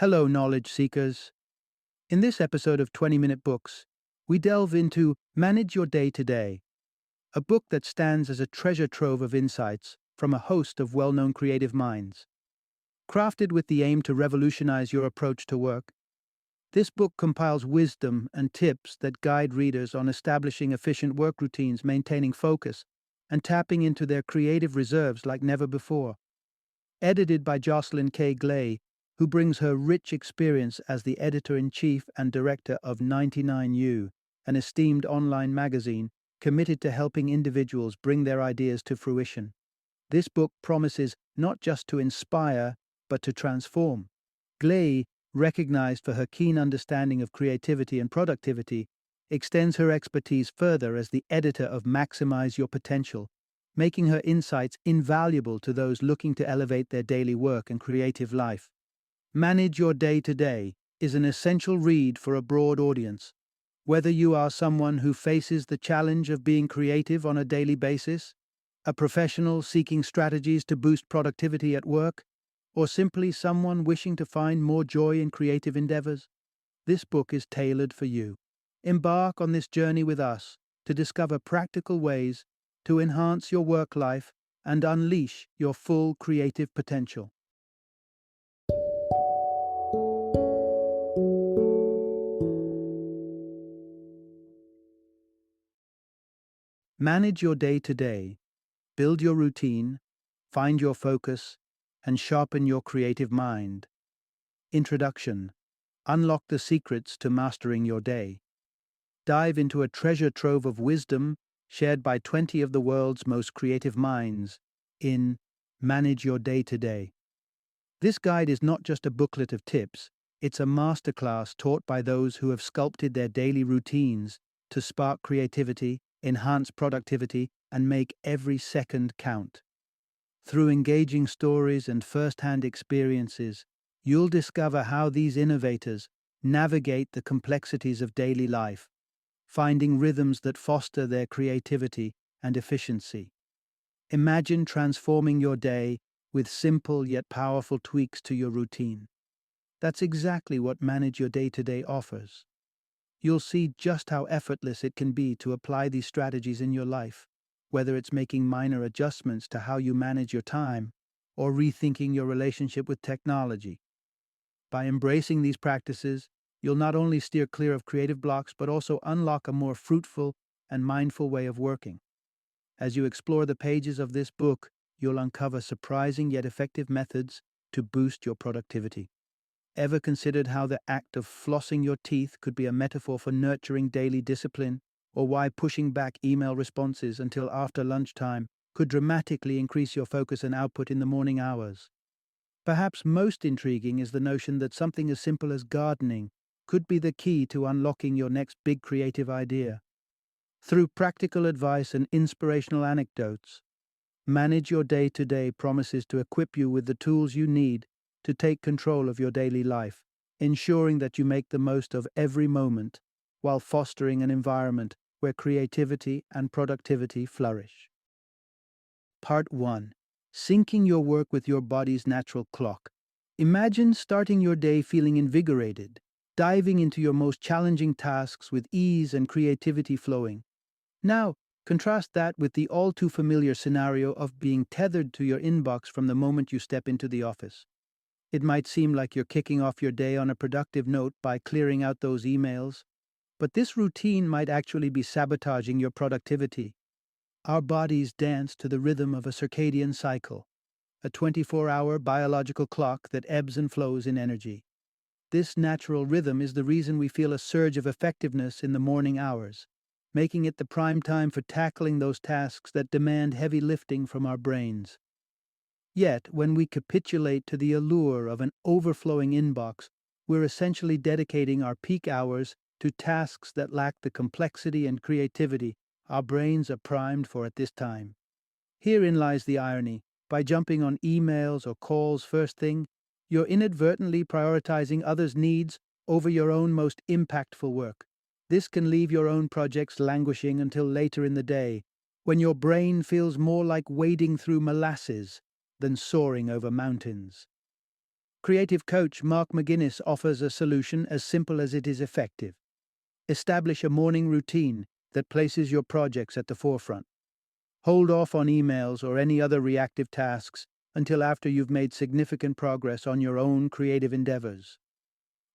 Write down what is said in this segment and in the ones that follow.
Hello, knowledge seekers. In this episode of 20-Minute Books, we delve into Manage Your Day Today, a book that stands as a treasure trove of insights from a host of well-known creative minds. Crafted with the aim to revolutionize your approach to work, this book compiles wisdom and tips that guide readers on establishing efficient work routines, maintaining focus, and tapping into their creative reserves like never before. Edited by Jocelyn Glei, who brings her rich experience as the editor-in-chief and director of 99U, an esteemed online magazine committed to helping individuals bring their ideas to fruition. This book promises not just to inspire, but to transform. Glei, recognized for her keen understanding of creativity and productivity, extends her expertise further as the editor of Maximize Your Potential, making her insights invaluable to those looking to elevate their daily work and creative life. Manage Your Day Today is an essential read for a broad audience. Whether you are someone who faces the challenge of being creative on a daily basis, a professional seeking strategies to boost productivity at work, or simply someone wishing to find more joy in creative endeavors, this book is tailored for you. Embark on this journey with us to discover practical ways to enhance your work life and unleash your full creative potential. Manage your day today, build your routine, find your focus, and sharpen your creative mind. Introduction. Unlock the secrets to mastering your day. Dive into a treasure trove of wisdom shared by 20 of the world's most creative minds in Manage Your Day Today. This guide is not just a booklet of tips, it's a masterclass taught by those who have sculpted their daily routines to spark creativity, enhance productivity, and make every second count. Through engaging stories and first-hand experiences, you'll discover how these innovators navigate the complexities of daily life, finding rhythms that foster their creativity and efficiency. Imagine transforming your day with simple yet powerful tweaks to your routine. That's exactly what Manage Your Day Today offers. You'll see just how effortless it can be to apply these strategies in your life, whether it's making minor adjustments to how you manage your time or rethinking your relationship with technology. By embracing these practices, you'll not only steer clear of creative blocks but also unlock a more fruitful and mindful way of working. As you explore the pages of this book, you'll uncover surprising yet effective methods to boost your productivity. Ever considered how the act of flossing your teeth could be a metaphor for nurturing daily discipline, or why pushing back email responses until after lunchtime could dramatically increase your focus and output in the morning hours? Perhaps most intriguing is the notion that something as simple as gardening could be the key to unlocking your next big creative idea. Through practical advice and inspirational anecdotes, Manage Your Day Today promises to equip you with the tools you need to take control of your daily life, ensuring that you make the most of every moment while fostering an environment where creativity and productivity flourish. Part 1. Syncing your work with your body's natural clock. Imagine starting your day feeling invigorated, diving into your most challenging tasks with ease and creativity flowing. Now, contrast that with the all-too-familiar scenario of being tethered to your inbox from the moment you step into the office. It might seem like you're kicking off your day on a productive note by clearing out those emails, but this routine might actually be sabotaging your productivity. Our bodies dance to the rhythm of a circadian cycle, a 24-hour biological clock that ebbs and flows in energy. This natural rhythm is the reason we feel a surge of effectiveness in the morning hours, making it the prime time for tackling those tasks that demand heavy lifting from our brains. Yet, when we capitulate to the allure of an overflowing inbox, we're essentially dedicating our peak hours to tasks that lack the complexity and creativity our brains are primed for at this time. Herein lies the irony. By jumping on emails or calls first thing, you're inadvertently prioritizing others' needs over your own most impactful work. This can leave your own projects languishing until later in the day, when your brain feels more like wading through molasses than soaring over mountains. Creative coach Mark McGuinness offers a solution as simple as it is effective. Establish a morning routine that places your projects at the forefront. Hold off on emails or any other reactive tasks until after you've made significant progress on your own creative endeavors.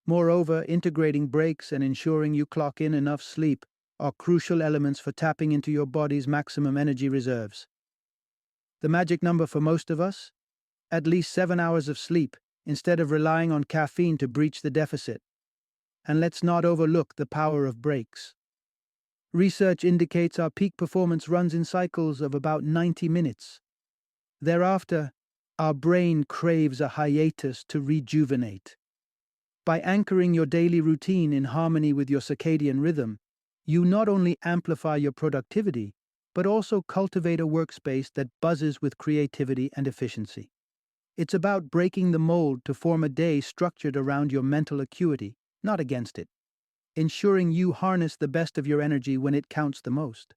Moreover, integrating breaks and ensuring you clock in enough sleep are crucial elements for tapping into your body's maximum energy reserves. The magic number for most of us? At least 7 hours of sleep, instead of relying on caffeine to breach the deficit. And let's not overlook the power of breaks. Research indicates our peak performance runs in cycles of about 90 minutes. Thereafter, our brain craves a hiatus to rejuvenate. By anchoring your daily routine in harmony with your circadian rhythm, you not only amplify your productivity, but also cultivate a workspace that buzzes with creativity and efficiency. It's about breaking the mold to form a day structured around your mental acuity, not against it, ensuring you harness the best of your energy when it counts the most.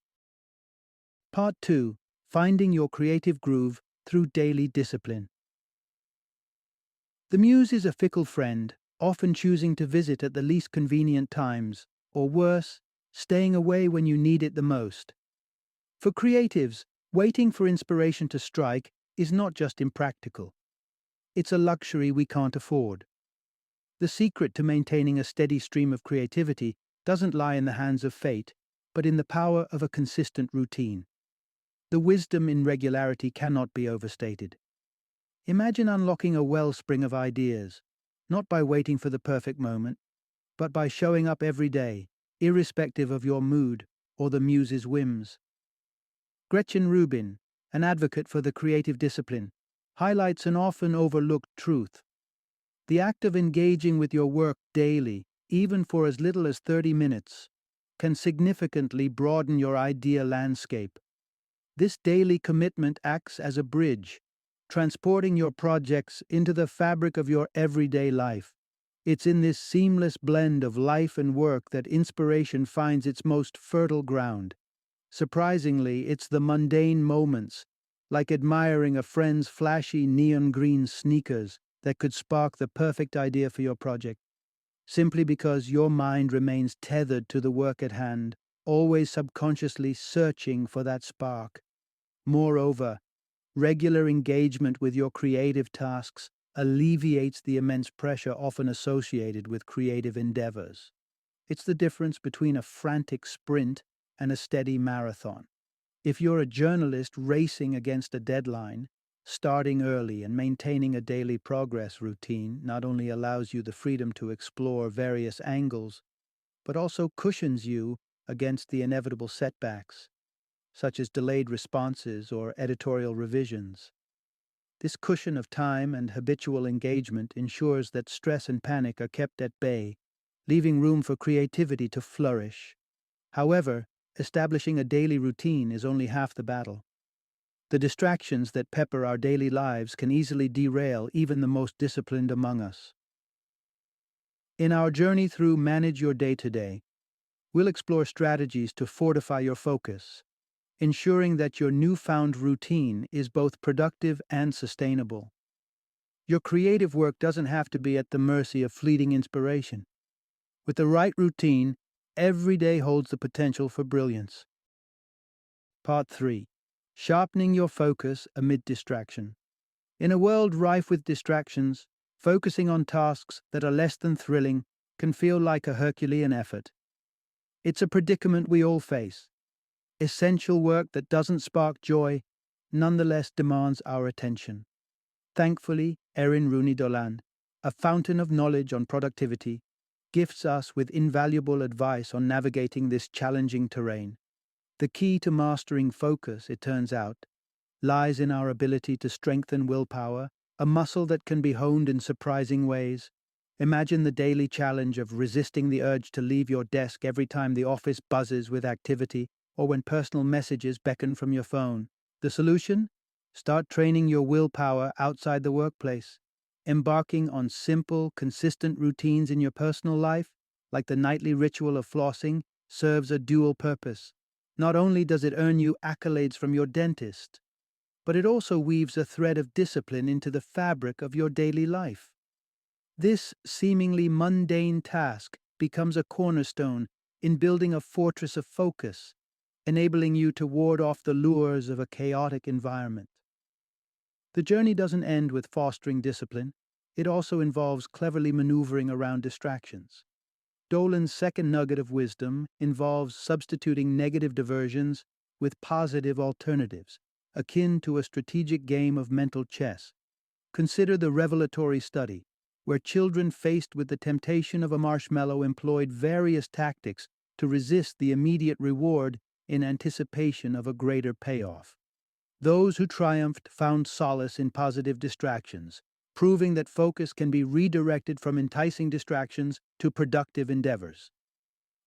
Part 2. Finding your creative groove through daily discipline. The muse is a fickle friend, often choosing to visit at the least convenient times, or worse, staying away when you need it the most. For creatives, waiting for inspiration to strike is not just impractical. It's a luxury we can't afford. The secret to maintaining a steady stream of creativity doesn't lie in the hands of fate, but in the power of a consistent routine. The wisdom in regularity cannot be overstated. Imagine unlocking a wellspring of ideas, not by waiting for the perfect moment, but by showing up every day, irrespective of your mood or the muse's whims. Gretchen Rubin, an advocate for the creative discipline, highlights an often overlooked truth. The act of engaging with your work daily, even for as little as 30 minutes, can significantly broaden your idea landscape. This daily commitment acts as a bridge, transporting your projects into the fabric of your everyday life. It's in this seamless blend of life and work that inspiration finds its most fertile ground. Surprisingly, it's the mundane moments, like admiring a friend's flashy neon green sneakers, that could spark the perfect idea for your project. Simply because your mind remains tethered to the work at hand, always subconsciously searching for that spark. Moreover, regular engagement with your creative tasks alleviates the immense pressure often associated with creative endeavors. It's the difference between a frantic sprint and a steady marathon. If you're a journalist racing against a deadline, starting early and maintaining a daily progress routine not only allows you the freedom to explore various angles, but also cushions you against the inevitable setbacks, such as delayed responses or editorial revisions. This cushion of time and habitual engagement ensures that stress and panic are kept at bay, leaving room for creativity to flourish. However, establishing a daily routine is only half the battle. The distractions that pepper our daily lives can easily derail even the most disciplined among us. In our journey through Manage Your Day Today, we'll explore strategies to fortify your focus, ensuring that your newfound routine is both productive and sustainable. Your creative work doesn't have to be at the mercy of fleeting inspiration. With the right routine, every day holds the potential for brilliance. Part 3. Sharpening your focus amid distraction. In a world rife with distractions, focusing on tasks that are less than thrilling can feel like a Herculean effort. It's a predicament we all face. Essential work that doesn't spark joy nonetheless demands our attention. Thankfully, Erin Rooney Dolan, a fountain of knowledge on productivity, gifts us with invaluable advice on navigating this challenging terrain. The key to mastering focus, it turns out, lies in our ability to strengthen willpower, a muscle that can be honed in surprising ways. Imagine the daily challenge of resisting the urge to leave your desk every time the office buzzes with activity or when personal messages beckon from your phone. The solution? Start training your willpower outside the workplace. Embarking on simple, consistent routines in your personal life, like the nightly ritual of flossing, serves a dual purpose. Not only does it earn you accolades from your dentist, but it also weaves a thread of discipline into the fabric of your daily life. This seemingly mundane task becomes a cornerstone in building a fortress of focus, enabling you to ward off the lures of a chaotic environment. The journey doesn't end with fostering discipline, it also involves cleverly maneuvering around distractions. Dolan's second nugget of wisdom involves substituting negative diversions with positive alternatives, akin to a strategic game of mental chess. Consider the revelatory study, where children faced with the temptation of a marshmallow employed various tactics to resist the immediate reward in anticipation of a greater payoff. Those who triumphed found solace in positive distractions, proving that focus can be redirected from enticing distractions to productive endeavors.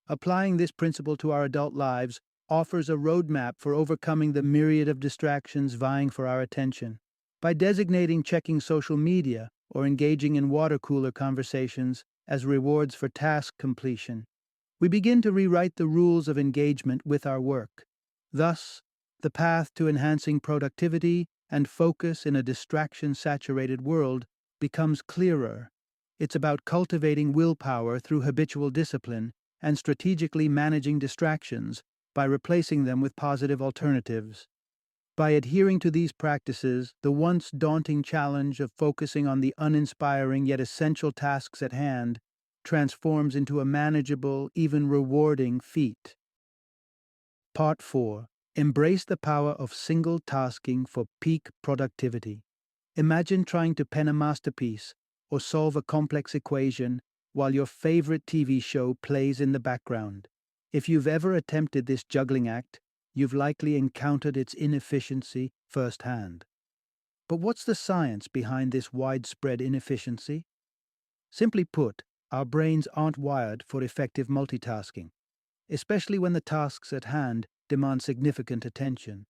Applying this principle to our adult lives offers a roadmap for overcoming the myriad of distractions vying for our attention. By designating checking social media or engaging in water cooler conversations as rewards for task completion, we begin to rewrite the rules of engagement with our work. Thus, the path to enhancing productivity and focus in a distraction-saturated world becomes clearer. It's about cultivating willpower through habitual discipline and strategically managing distractions by replacing them with positive alternatives. By adhering to these practices, the once daunting challenge of focusing on the uninspiring yet essential tasks at hand transforms into a manageable, even rewarding feat. Part 4. Embrace the power of single tasking for peak productivity. Imagine trying to pen a masterpiece or solve a complex equation while your favorite TV show plays in the background. If you've ever attempted this juggling act, you've likely encountered its inefficiency firsthand. But what's the science behind this widespread inefficiency? Simply put, our brains aren't wired for effective multitasking, especially when the tasks at hand demand significant attention.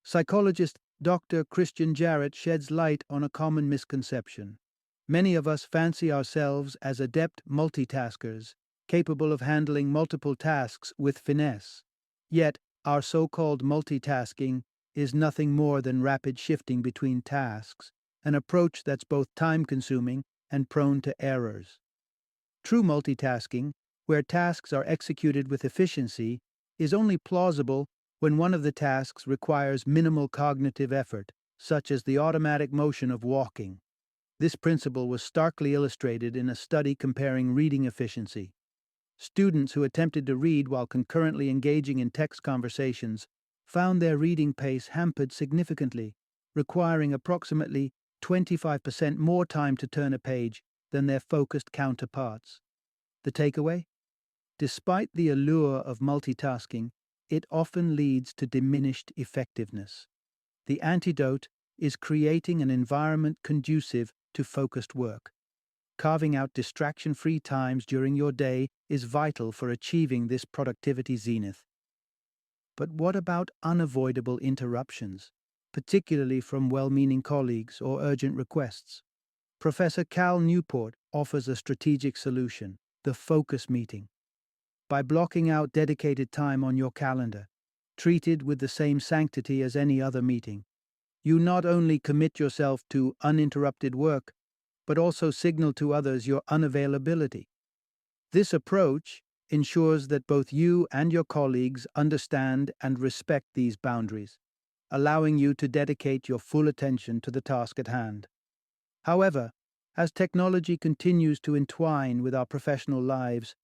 Psychologist Dr. Christian Jarrett sheds light on a common misconception. Many of us fancy ourselves as adept multitaskers, capable of handling multiple tasks with finesse. Yet, our so-called multitasking is nothing more than rapid shifting between tasks, an approach that's both time-consuming and prone to errors. True multitasking, where tasks are executed with efficiency, is only plausible when one of the tasks requires minimal cognitive effort, such as the automatic motion of walking. This principle was starkly illustrated in a study comparing reading efficiency. Students who attempted to read while concurrently engaging in text conversations found their reading pace hampered significantly, requiring approximately 25% more time to turn a page than their focused counterparts. The takeaway? Despite the allure of multitasking, it often leads to diminished effectiveness. The antidote is creating an environment conducive to focused work. Carving out distraction-free times during your day is vital for achieving this productivity zenith. But what about unavoidable interruptions, particularly from well-meaning colleagues or urgent requests? Professor Cal Newport offers a strategic solution: the focus meeting. By blocking out dedicated time on your calendar, treated with the same sanctity as any other meeting, you not only commit yourself to uninterrupted work, but also signal to others your unavailability. This approach ensures that both you and your colleagues understand and respect these boundaries, allowing you to dedicate your full attention to the task at hand. However, as technology continues to entwine with our professional lives,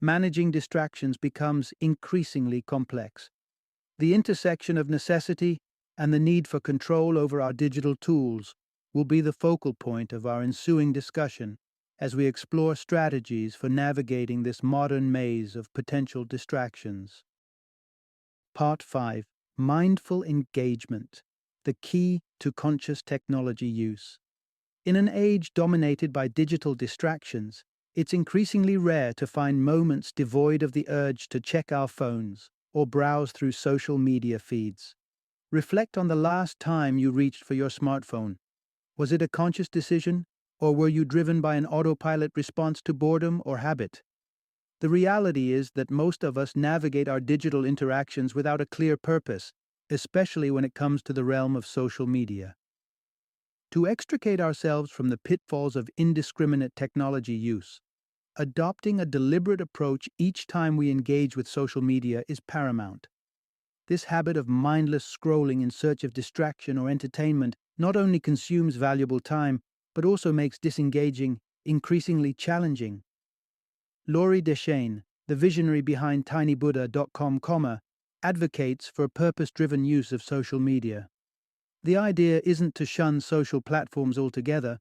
managing distractions becomes increasingly complex. The intersection of necessity and the need for control over our digital tools will be the focal point of our ensuing discussion as we explore strategies for navigating this modern maze of potential distractions. Part 5. Mindful Engagement: the key to conscious technology use. In an age dominated by digital distractions, it's increasingly rare to find moments devoid of the urge to check our phones or browse through social media feeds. Reflect on the last time you reached for your smartphone. Was it a conscious decision, or were you driven by an autopilot response to boredom or habit? The reality is that most of us navigate our digital interactions without a clear purpose, especially when it comes to the realm of social media. To extricate ourselves from the pitfalls of indiscriminate technology use, adopting a deliberate approach each time we engage with social media is paramount. This habit of mindless scrolling in search of distraction or entertainment not only consumes valuable time, but also makes disengaging increasingly challenging. Laurie Deschênes, the visionary behind tinybuddha.com, advocates for purpose-driven use of social media. The idea isn't to shun social platforms altogether,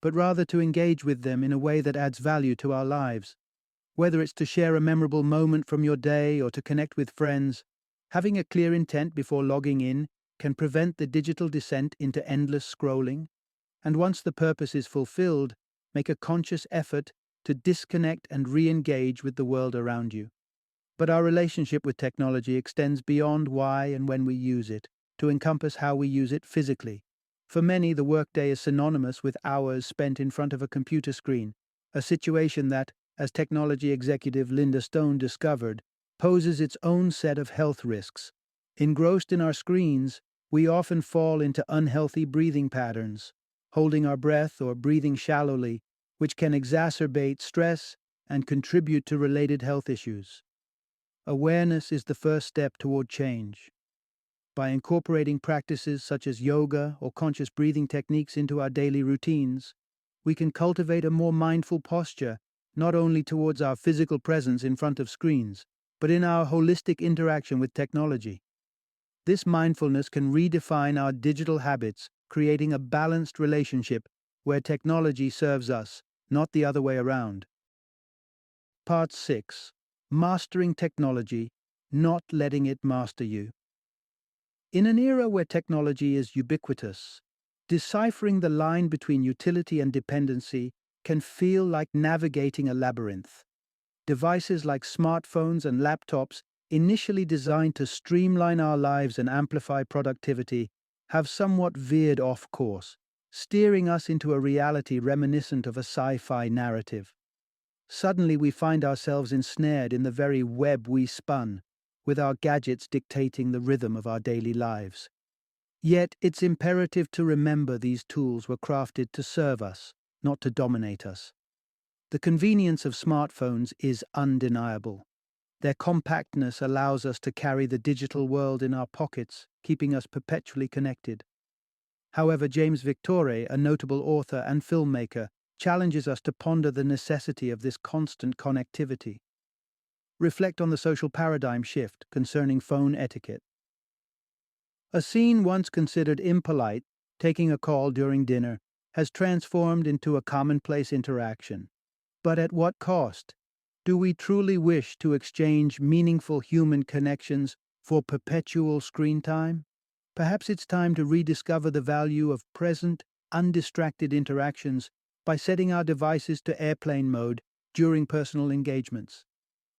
but rather to engage with them in a way that adds value to our lives. Whether it's to share a memorable moment from your day or to connect with friends, having a clear intent before logging in can prevent the digital descent into endless scrolling, and once the purpose is fulfilled, make a conscious effort to disconnect and re-engage with the world around you. But our relationship with technology extends beyond why and when we use it, to encompass how we use it physically. For many, the workday is synonymous with hours spent in front of a computer screen, a situation that, as technology executive Linda Stone discovered, poses its own set of health risks. Engrossed in our screens, we often fall into unhealthy breathing patterns, holding our breath or breathing shallowly, which can exacerbate stress and contribute to related health issues. Awareness is the first step toward change. By incorporating practices such as yoga or conscious breathing techniques into our daily routines, we can cultivate a more mindful posture, not only towards our physical presence in front of screens, but in our holistic interaction with technology. This mindfulness can redefine our digital habits, creating a balanced relationship where technology serves us, not the other way around. Part 6. Mastering technology, not letting it master you. In an era where technology is ubiquitous, deciphering the line between utility and dependency can feel like navigating a labyrinth. Devices like smartphones and laptops, initially designed to streamline our lives and amplify productivity, have somewhat veered off course, steering us into a reality reminiscent of a sci-fi narrative. Suddenly we find ourselves ensnared in the very web we spun, with our gadgets dictating the rhythm of our daily lives. Yet it's imperative to remember these tools were crafted to serve us, not to dominate us. The convenience of smartphones is undeniable. Their compactness allows us to carry the digital world in our pockets, keeping us perpetually connected. However, James Victore, a notable author and filmmaker, challenges us to ponder the necessity of this constant connectivity. Reflect on the social paradigm shift concerning phone etiquette. A scene once considered impolite, taking a call during dinner, has transformed into a commonplace interaction. But at what cost? Do we truly wish to exchange meaningful human connections for perpetual screen time? Perhaps it's time to rediscover the value of present, undistracted interactions by setting our devices to airplane mode during personal engagements.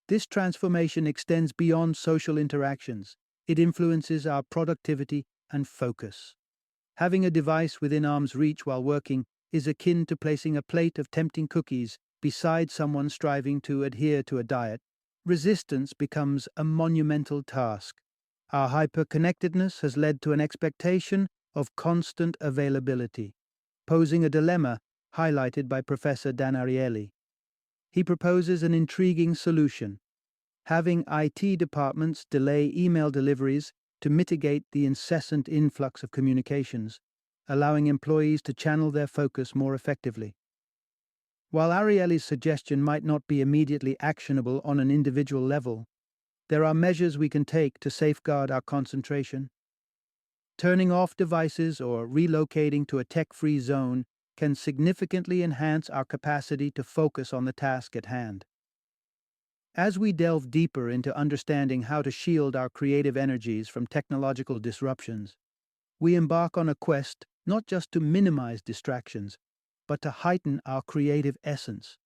This transformation extends beyond social interactions. It influences our productivity and focus. Having a device within arm's reach while working is akin to placing a plate of tempting cookies beside someone striving to adhere to a diet. Resistance becomes a monumental task. Our hyper-connectedness has led to an expectation of constant availability, posing a dilemma highlighted by Professor Dan Ariely. He proposes an intriguing solution: having IT departments delay email deliveries to mitigate the incessant influx of communications, allowing employees to channel their focus more effectively. While Ariely's suggestion might not be immediately actionable on an individual level, there are measures we can take to safeguard our concentration. Turning off devices or relocating to a tech-free zone can significantly enhance our capacity to focus on the task at hand. As we delve deeper into understanding how to shield our creative energies from technological disruptions, we embark on a quest not just to minimize distractions, but to heighten our creative essence.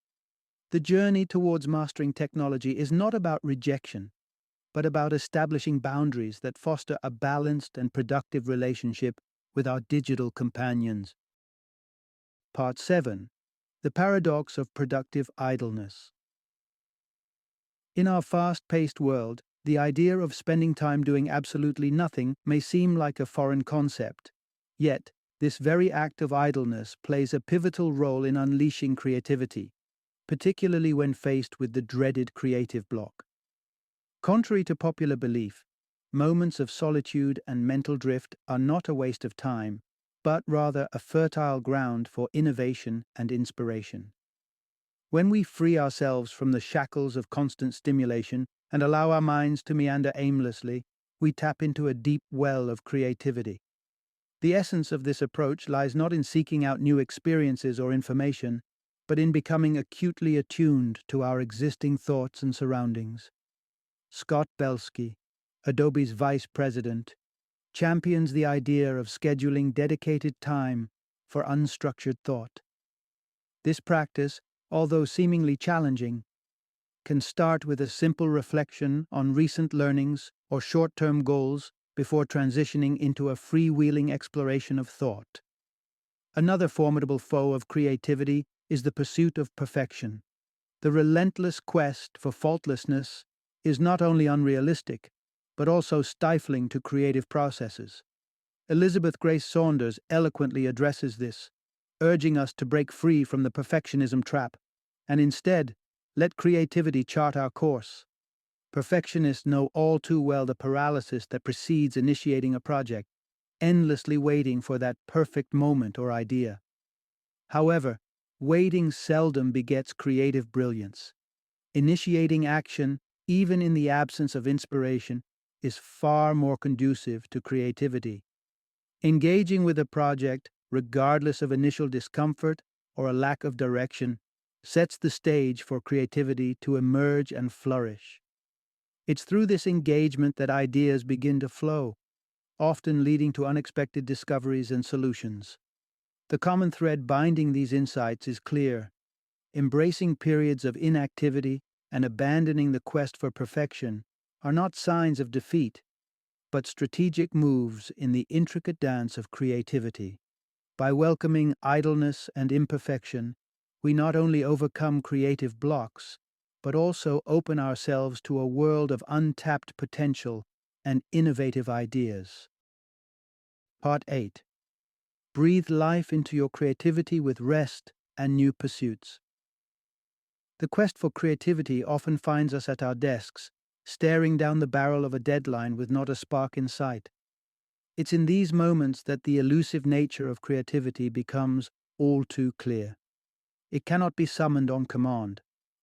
The journey towards mastering technology is not about rejection, but about establishing boundaries that foster a balanced and productive relationship with our digital companions. Part 7. The Paradox of Productive Idleness. In our fast-paced world, the idea of spending time doing absolutely nothing may seem like a foreign concept. Yet, This very act of idleness plays a pivotal role in unleashing creativity, particularly when faced with the dreaded creative block. Contrary to popular belief, moments of solitude and mental drift are not a waste of time, but rather a fertile ground for innovation and inspiration. When we free ourselves from the shackles of constant stimulation and allow our minds to meander aimlessly, we tap into a deep well of creativity. The essence of this approach lies not in seeking out new experiences or information, but in becoming acutely attuned to our existing thoughts and surroundings. Scott Belsky, Adobe's vice president, champions the idea of scheduling dedicated time for unstructured thought. This practice, although seemingly challenging, can start with a simple reflection on recent learnings or short-term goals before transitioning into a freewheeling exploration of thought. Another formidable foe of creativity is the pursuit of perfection. The relentless quest for faultlessness is not only unrealistic, but also stifling to creative processes. Elizabeth Grace Saunders eloquently addresses this, urging us to break free from the perfectionism trap, and instead, let creativity chart our course. Perfectionists know all too well the paralysis that precedes initiating a project, endlessly waiting for that perfect moment or idea. However, waiting seldom begets creative brilliance. Initiating action, even in the absence of inspiration, is far more conducive to creativity. Engaging with a project, regardless of initial discomfort or a lack of direction, sets the stage for creativity to emerge and flourish. It's through this engagement that ideas begin to flow, often leading to unexpected discoveries and solutions. The common thread binding these insights is clear. Embracing periods of inactivity and abandoning the quest for perfection are not signs of defeat, but strategic moves in the intricate dance of creativity. By welcoming idleness and imperfection, we not only overcome creative blocks, but also open ourselves to a world of untapped potential and innovative ideas. Part 8. Breathe life into your creativity with rest and new pursuits. The quest for creativity often finds us at our desks, staring down the barrel of a deadline with not a spark in sight. It's in these moments that the elusive nature of creativity becomes all too clear. It cannot be summoned on command,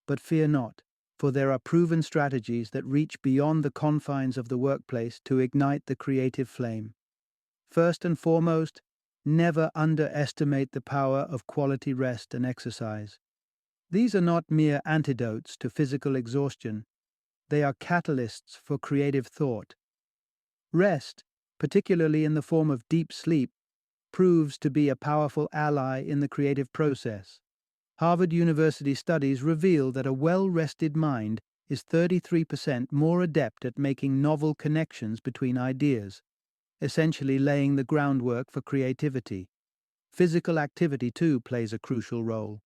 but fear not, for there are proven strategies that reach beyond the confines of the workplace to ignite the creative flame. First and foremost, never underestimate the power of quality rest and exercise. These are not mere antidotes to physical exhaustion, they are catalysts for creative thought. Rest, particularly in the form of deep sleep, proves to be a powerful ally in the creative process. Harvard University studies reveal that a well-rested mind is 33% more adept at making novel connections between ideas, essentially laying the groundwork for creativity. Physical activity, too, plays a crucial role.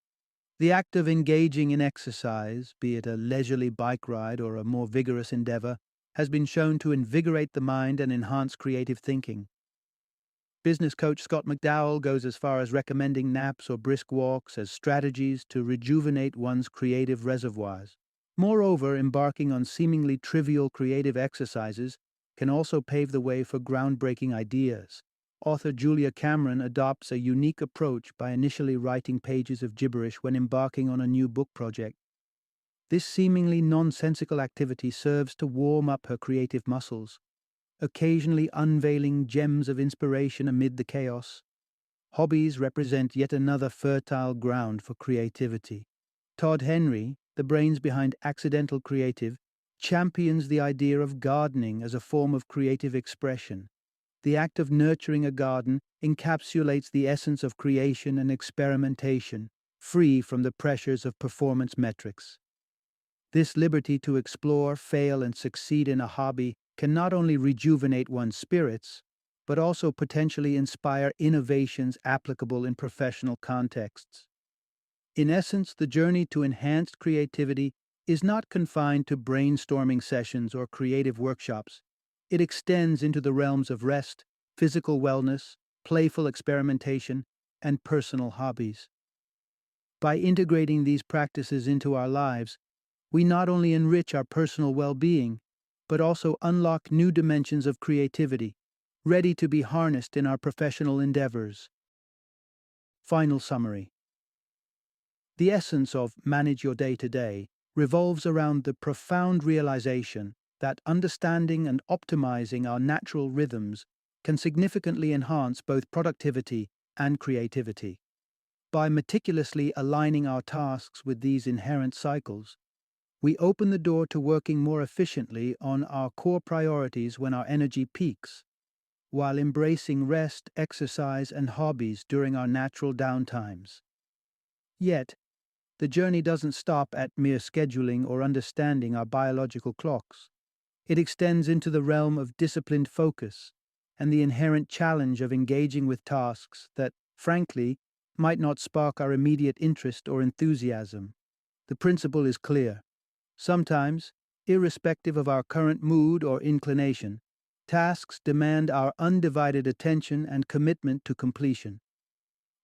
The act of engaging in exercise, be it a leisurely bike ride or a more vigorous endeavor, has been shown to invigorate the mind and enhance creative thinking. Business coach Scott McDowell goes as far as recommending naps or brisk walks as strategies to rejuvenate one's creative reservoirs. Moreover, embarking on seemingly trivial creative exercises can also pave the way for groundbreaking ideas. Author Julia Cameron adopts a unique approach by initially writing pages of gibberish when embarking on a new book project. This seemingly nonsensical activity serves to warm up her creative muscles, occasionally unveiling gems of inspiration amid the chaos. Hobbies represent yet another fertile ground for creativity. Todd Henry, the brains behind Accidental Creative, champions the idea of gardening as a form of creative expression. The act of nurturing a garden encapsulates the essence of creation and experimentation, free from the pressures of performance metrics. This liberty to explore, fail, and succeed in a hobby can not only rejuvenate one's spirits, but also potentially inspire innovations applicable in professional contexts. In essence, the journey to enhanced creativity is not confined to brainstorming sessions or creative workshops. It extends into the realms of rest, physical wellness, playful experimentation, and personal hobbies. By integrating these practices into our lives, we not only enrich our personal well-being, but also unlock new dimensions of creativity, ready to be harnessed in our professional endeavors. Final summary. The essence of Manage Your Day to Day revolves around the profound realization that understanding and optimizing our natural rhythms can significantly enhance both productivity and creativity. By meticulously aligning our tasks with these inherent cycles, we open the door to working more efficiently on our core priorities when our energy peaks, while embracing rest, exercise, and hobbies during our natural downtimes. Yet, the journey doesn't stop at mere scheduling or understanding our biological clocks. It extends into the realm of disciplined focus and the inherent challenge of engaging with tasks that, frankly, might not spark our immediate interest or enthusiasm. The principle is clear. Sometimes, irrespective of our current mood or inclination, tasks demand our undivided attention and commitment to completion.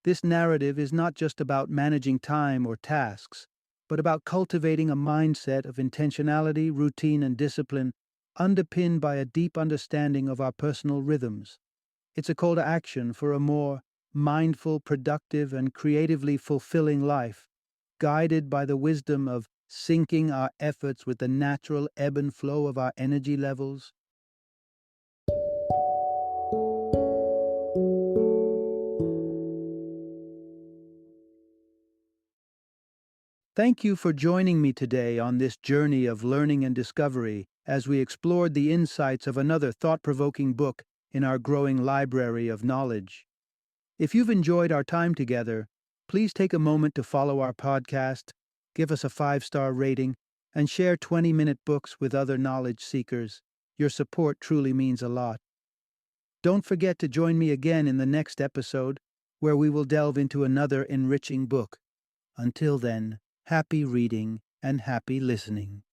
This narrative is not just about managing time or tasks, but about cultivating a mindset of intentionality, routine, and discipline underpinned by a deep understanding of our personal rhythms. It's a call to action for a more mindful, productive, and creatively fulfilling life, guided by the wisdom of syncing our efforts with the natural ebb and flow of our energy levels. Thank you for joining me today on this journey of learning and discovery as we explored the insights of another thought-provoking book in our growing library of knowledge. If you've enjoyed our time together, please take a moment to follow our podcast, give us a 5-star rating, and share 20-minute books with other knowledge seekers. Your support truly means a lot. Don't forget to join me again in the next episode, where we will delve into another enriching book. Until then, happy reading and happy listening.